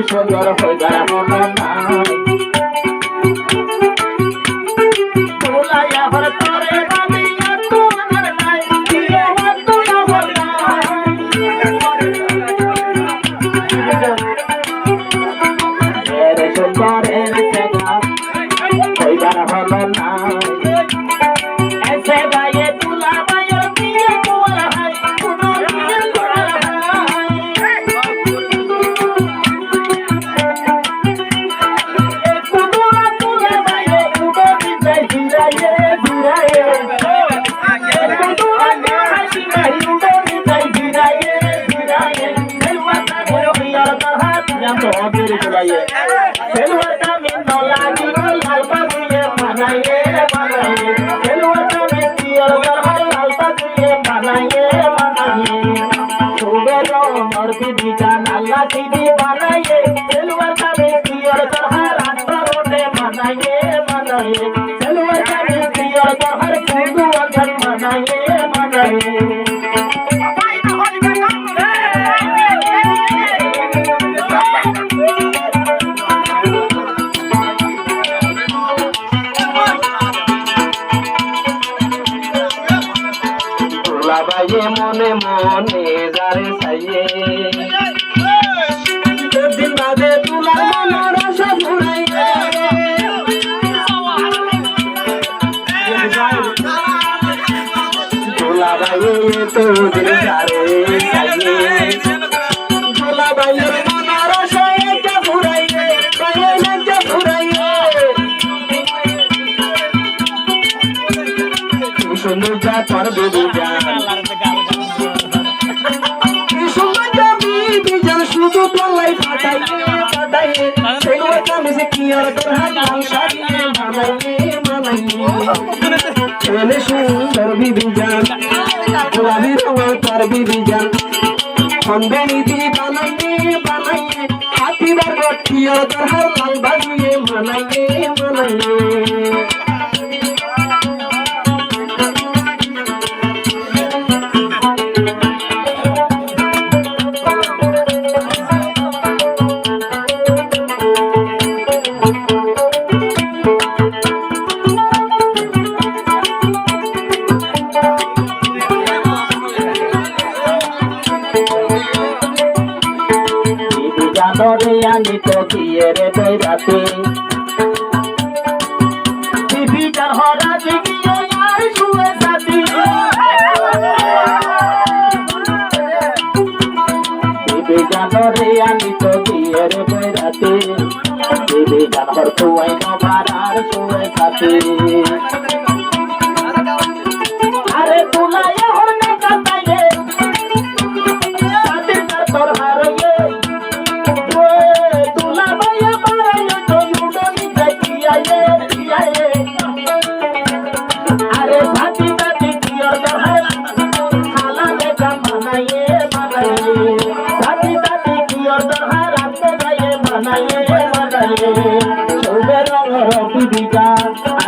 সুন্দর হইবার মনে নাই মনে মনে যারে চাইয়ে দিন বাদে তুলার মনের আশা ফুরাইয়ে তোলা বাইয়ে তো দিন যারে চাইয়ে তোলা বাইয়ের মনের আশা এটা ফুরাইয়ে বাইয়ে না ফুরাইয়ে সুন্দর যা তোর বেবি যা শুধু তোলাই ফাটাই ফাটাই সেই কথা মিশে কি আর তোর হাত সাজিয়ে বানাইয়ে সুন্দর বিবি জান গোলাপি রঙের তোর বিবি জান সন্ধে নীতি বানাইয়ে বানাইয়ে হাতি বার কি আর তোর হাত লাল বাজিয়ে বানাইয়ে বানাইয়ে আমি তো গিয়ে রে বেড়াতে বিবিটার হরা দিকে আর শুয়ে সাথী বিবি জানো রে আমি তো গিয়ে রে বেড়াতে বিবি জানোর তুই নবার আর শুয়ে সাথী আরে তুলাই হরনে কাটাইলে সাথে তোর হারাইয়ে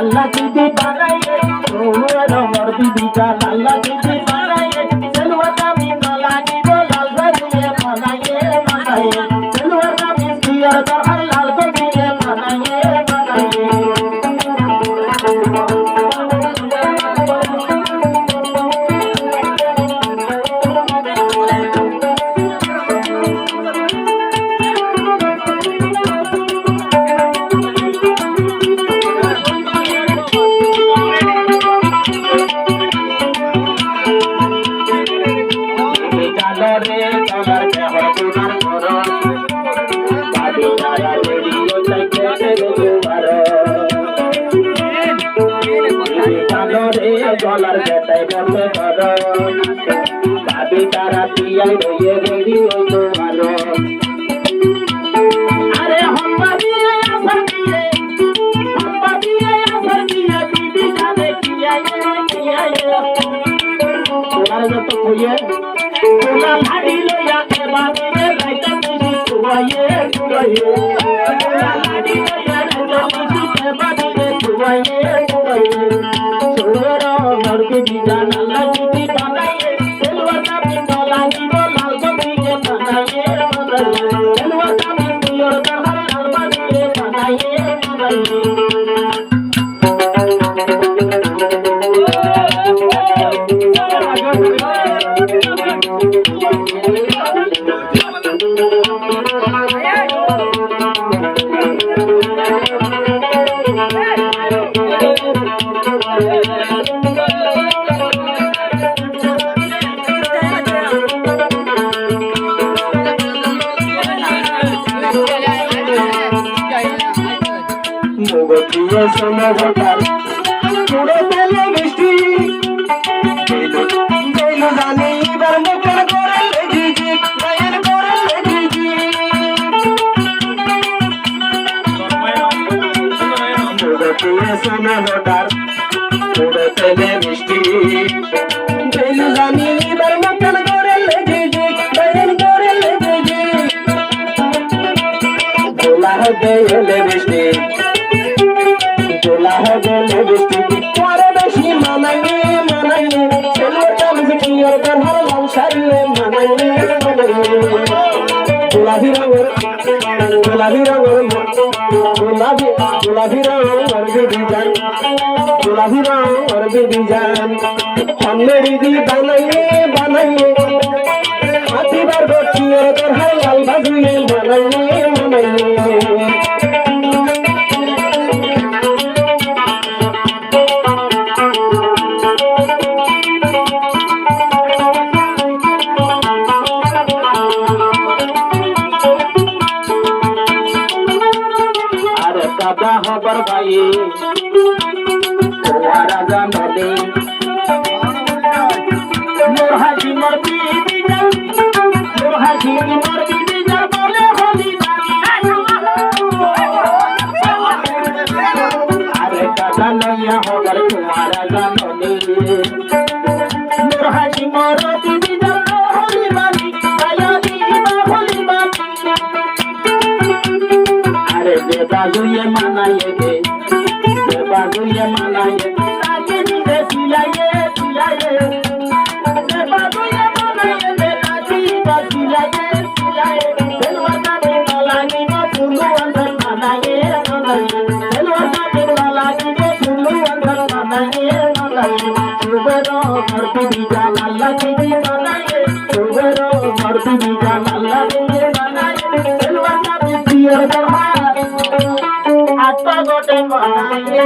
Allah kiti panaye, rongor bibi ka Allah kiti panaye, selwa kami nolagi do lal bariye panaye panaye, selwa kami biar tar halal bariye panaye panaye. বিয়াই রয়ে রেডি হইতো আরো আরে হম্পা দিয়ে আসার দিয়ে হম্পা দিয়ে আসার দিয়ে বিবি জানে কি আয়ে তোমার যত কইয়ে তোলা লাড়ি লইয়া এবার রে রাইতা খুশি তুয়াইয়ে তুয়াইয়ে তোলা লাড়ি লইয়া রাইতা খুশি এবার রে তুয়াইয়ে তুয়াইয়ে ছোড়ো নরকে বিজান আল্লাহ জিতি বানাইয়ে সেলওয়াটা বিনো লাগিব লাল গমিকে বানাইয়ে বানাইয়ে সেলওয়াটা বিনো কাহার লাল বানিয়ে বানাইয়ে বানাইয়ে মুগটিয়ে সোনা ভটার পুরো তেলে মিষ্টি গেল জানি এবার মুখের করে লেজিজি গায়ের করে লেজিজি মুগটিয়ে সোনা ভটার পুরো তেলে মিষ্টি গেল জানি এবার মুখের করে লেজিজি গায়ের করে লেজিজি গোলা হতে এলে বৃষ্টি তোলা হবে লিপস্টিক পরে বেশি মানাইয়ে মানাইয়ে ছেলেটা মিষ্টি আর কাহার লাল শাড়িয়ে মানাইয়ে মানাইয়ে গোলাপি রঙের গোলাপি রঙের গোলাপি রঙের বেবি জান গোলাপি রঙের বেবি জান হন্নেরি দি বানাইয়ে বানাইয়ে হাতিবার গচ্ছি আর কাহার লাল বাজুয়ে মানাইয়ে মানাইয়ে কাদা হবার ভাইয়ে তোমার রাজা নদী মোর হাসি মোর বিবি যা মোর হাসি মোর বিবি যা বলে হলি আরে কাদা লইয়া হবার তোমার রাজা নদী মোর হাসি মোর বিবি যা হলি বানি আয়া দিবা হলি বানি আরে বাজুয়ে মানাইয়ে গে বাজুয়ে মানাইয়ে তাকে দিতে সিলাইয়ে সিলাইয়ে বাজুয়ে মানাইয়ে গে তাকে সিলাইয়ে সিলাইয়ে সেলওয়াটা বিনো লাগিব ফুলু আন্দর মানাইয়ে মানাইয়ে সেলওয়াটা বিনো লাগিব ফুলু আন্দর মানাইয়ে মানাইয়ে সুবেরো মরতি বিজান আল্লাহ জিতি বানাইয়ে সুবেরো মরতি বিজান আল্লাহ জিতি বানাইয়ে সেলওয়াটা বিনো আত্মা গোটে বানাইয়ে